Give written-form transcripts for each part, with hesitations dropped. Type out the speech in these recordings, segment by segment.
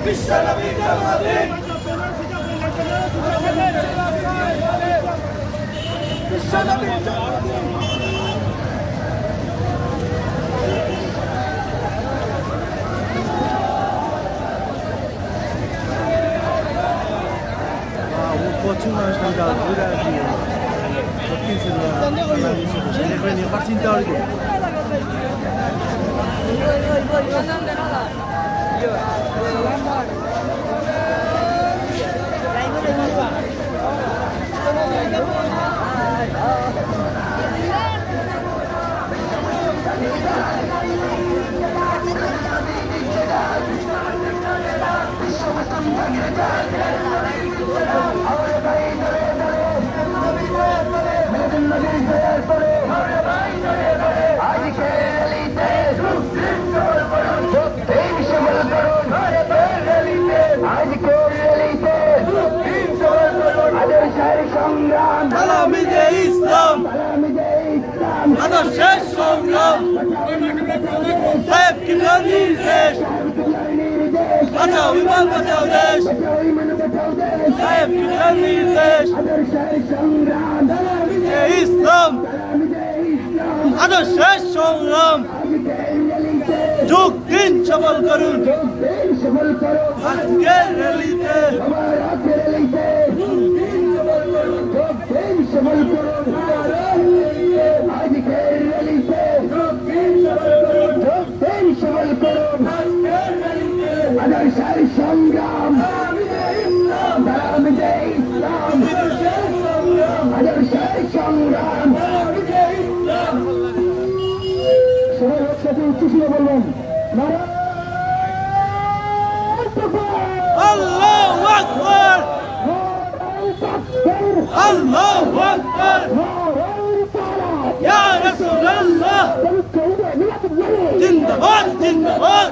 বিশ্বনবীর জন্মদিন বিশ্বনবীর জন্মদিন Fortuna stand out good idea. What is it? Celebrating your party target. Islam, আদর্শের সংগ্রাম সাহেব কিবলার নির্দেশ বাঁচাও ইমান বাঁচাও দেশ সাহেব কিবলার নির্দেশ ইসলাম আদর্শের সংগ্রাম যুগ দিন সফল করুন আজকের র্যালিতে সংগ্রাম সংগ্রাম সবাই একসাথে উচ্চস্বরে বলবেন আল্লাহু আকবার আল্লাহু আকবার ইয়া রাসূলুল্লাহ জিন্দাবাদ জিন্দাবাদ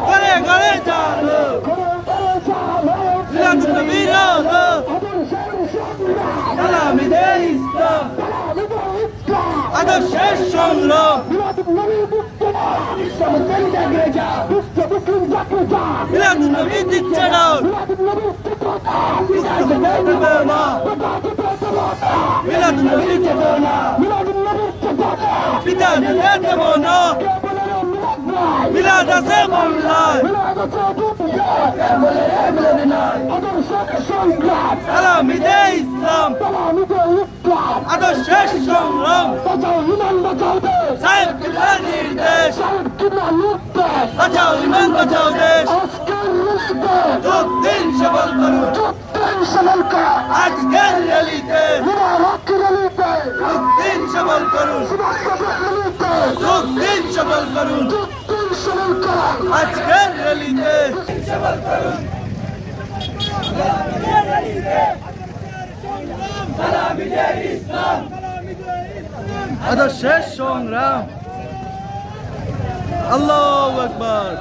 ঘরে ঘরে চালো মিলাদুন নবী আলো সালামি দে ইসলাম আদর্শের সংগ্রাম মিলাদুন নবী দিচ্ছে না মিলাদুন নবী দেবো না পিতা দেব না মিলাদ আছে মোল্লায় সালামি দে ইসলাম আদর্শের সংগ্রাম সাহেব কিবলার নির্দেশ বাঁচাও ইমান বাঁচাও দেশ যুগ দিন সফল করুন আজকের র্যালিতে যুগ দিন সফল করুন যুগ দিন সফল করুন আজকের র্যালিতে সফল করুন আদর্শের সংগ্রাম আল্লাহু আকবার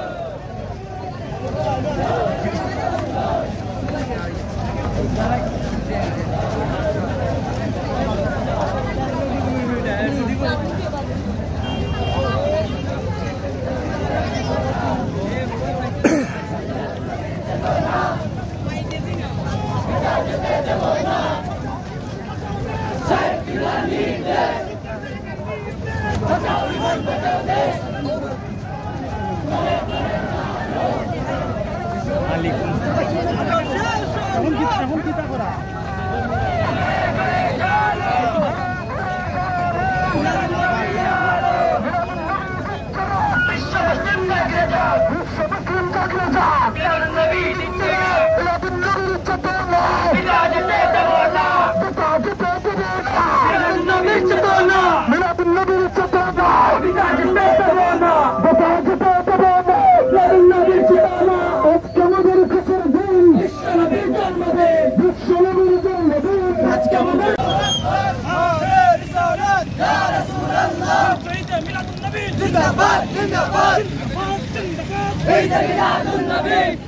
এখন কি করা जिंदाबाद जिंदाबाद जिंदाबाद जिंदाबाद